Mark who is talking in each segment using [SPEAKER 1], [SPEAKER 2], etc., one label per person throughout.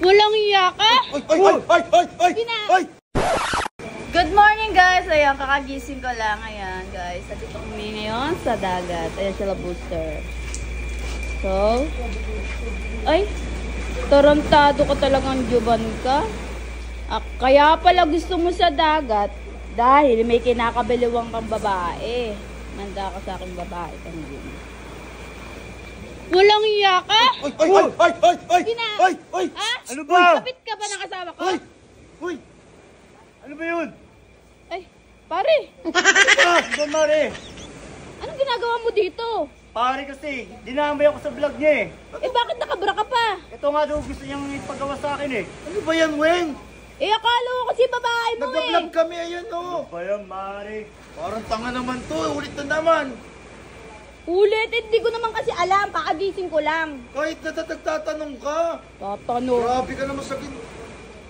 [SPEAKER 1] Walang iya ka?
[SPEAKER 2] Ay!
[SPEAKER 1] Good morning guys! Ayan, kakagising ko lang. Ayan guys, at ito kami ngayon sa dagat. Ayan sila booster. So, ay, tarantado ka talagang juban ka. Kaya pala gusto mo sa dagat dahil may kinakabiliwang kang babae. Manda ka sa aking babae. Walang iya ka?
[SPEAKER 2] Ay! Ano ba?
[SPEAKER 1] Kapit ka ba ng asawa ko?
[SPEAKER 2] Uy! Ano ba yun?
[SPEAKER 1] Ay, pare!
[SPEAKER 2] Ano ba, Mare?
[SPEAKER 1] Anong ginagawa mo dito?
[SPEAKER 2] Pare kasi, dinamay ako sa vlog niya eh.
[SPEAKER 1] Eh bakit nakabra ka pa?
[SPEAKER 2] Ito nga daw gusto niyang ipagawa sa akin eh. Ano ba yan, Weng?
[SPEAKER 1] Eh akala ko kasi babae mo
[SPEAKER 2] Nagpa-vlog kami, ayun oh. Ano ba yan, Mare? Parang tanga naman to, ulit na naman.
[SPEAKER 1] Ulit, hindi ko naman kasi alam, kakagising ko lang.
[SPEAKER 2] Kahit nagtatanong ka.
[SPEAKER 1] Tatanong.
[SPEAKER 2] Grabe ka naman sa akin.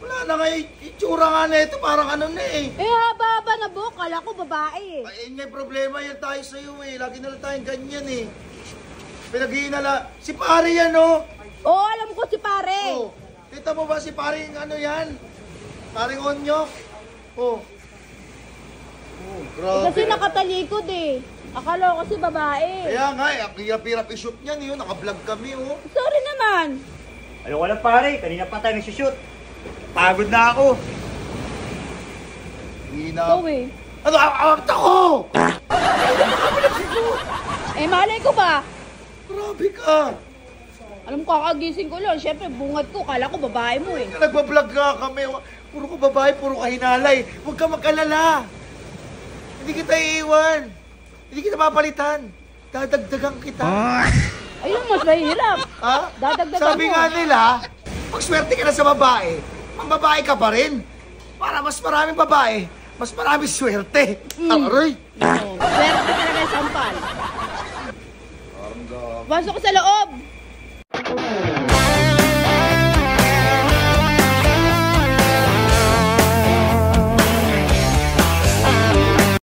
[SPEAKER 2] Wala na nga itsura nga na ito, parang ano na eh.
[SPEAKER 1] Eh haba-haba na buhok, kala ko babae.
[SPEAKER 2] Ay, may problema yan tayo sa'yo eh. Lagi na lang tayong ganyan eh. Pinaghihinala. Si pare yan oh.
[SPEAKER 1] Oo, alam ko si pare.
[SPEAKER 2] Oh. Kita mo ba si pare yung ano yan? Paring onyo? Oh. Oh, grabe.
[SPEAKER 1] Kasi nakatalikod eh. Akala ko kasi babae.
[SPEAKER 2] Kaya nga eh, ang hirap-hirap i-shoot niyan yun. Naka-vlog kami oh.
[SPEAKER 1] Sorry naman.
[SPEAKER 3] Ayoko lang pare, kanina pa tayo nagsushoot. Pagod na ako.
[SPEAKER 1] Ikaw eh.
[SPEAKER 2] Ano? Awag ako!
[SPEAKER 1] Eh malay ko ba?
[SPEAKER 2] Grabe ka!
[SPEAKER 1] Alam ko kakagising ko lang. Siyempre bungad ko, kala ko babae mo eh.
[SPEAKER 2] Nagpa-vlog ka kami. Puro ka babae, puro ka hinalay. Huwag ka mag-alala. Hindi kita iiwan. Hindi kita mapalitan. Dadagdagan kita.
[SPEAKER 1] Ayun, mas mahirap.
[SPEAKER 2] Ha?
[SPEAKER 1] Dadagdagan
[SPEAKER 2] Sabi
[SPEAKER 1] mo.
[SPEAKER 2] nga nila, pag swerte ka na sa babae, ang babae ka pa rin. Para mas maraming babae, mas maraming swerte. Aroy!
[SPEAKER 1] Swerte talaga yung sampal. Pasok ko sa loob.